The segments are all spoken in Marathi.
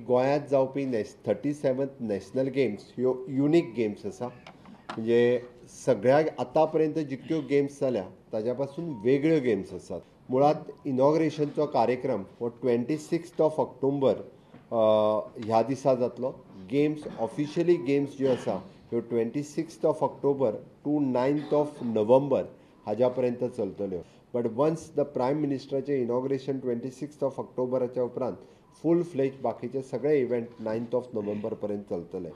गोंयांत जावपी 37th नॅशनल गेम्स ह्यो युनीक गेम्स आसा. म्हणजे सगळ्याक आतां पर्यंत जितक्यो गेम्स जाल्या ताज्या पासून वेगळ्यो गेम्स आसात. मुळात इनॉग्रेशनचो कार्यक्रम हो 26 ऑक्टोबर ह्या दिसा जातलो. गेम्स ऑफिशियली गेम्स ज्यो आसा ह्यो 26 ऑक्टोबर टू 9 नोव्हेंबर हाज्या पर्यंत चलतल्यो. बट वन्स द प्रायम मिनिस्टराचें इनॉग्रेशन 26 ऑक्टोबराच्या उपरांत फूल फ्लेज बाकीचे सगळे इव्हेंट 9 नोव्हेंबर पर्यंत चलतले.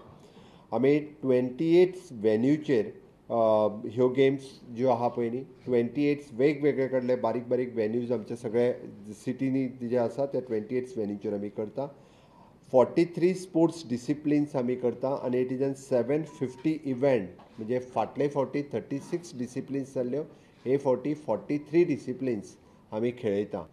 आमी 28 वेन्यूचेर ह्यो गेम्स ज्यो आहा पळय न्ही 28 वेगवेगळे कडले बारीक बारीक वेन्यूज आमचे सगळे सिटीनी जे आसा त्या 28 वेन्यूचेर आमी करता. 43 स्पोर्ट्स डिसिप्लिन्स आमी करता आनी इट इज एन 750 इव्हेंट. म्हणजे फाटले फावटी 36 डिसिप्लिन्स जाल्ल्यो, हे फावटी 43 डिसिप्लिन्स आमी खेळयता.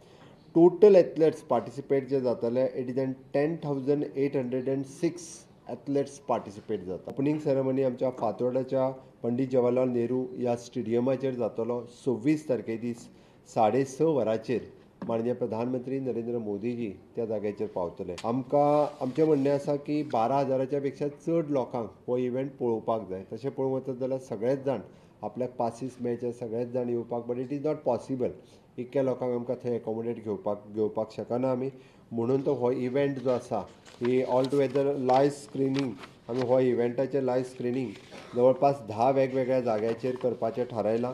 टोटल एथलेट्स पार्टिसिपेट जे जातले it is an 10,806 athletes participate जाता. ओपनिंग सेरेमनी आमच्या फातोर्डाच्या पंडीत जवाहरलाल नेहरू ह्या स्टेडियमाचेर जातलो 26 तारखे दीस 6:30 वरांचेर. माननीय प्रधानमंत्री नरेंद्र मोदीजी त्या जाग्याचेर पावतले. आमचें म्हणणें आसा की 12,000च्या पेक्षा चड लोकांक हो इव्हेंट पळोवपाक जाय. तशें पळोवंक वचत जाल्यार सगळेच जाण आपल्याक पासीस मेळचे सगळेच जाण येवपाक, but it is not possible. इतक्या लोकांक आमकां थंय एकोमोडेट घेवपाक शकना आमी. म्हणून तो हो इव्हेंट जो आसा ही ऑल टुगेदर लायव्ह स्क्रिनींग आमी हो इव्हेंटाचें लायव्ह स्क्रिनींग जवळपास 10 वेगवेगळ्या जाग्याचेर करपाचें थारायलां.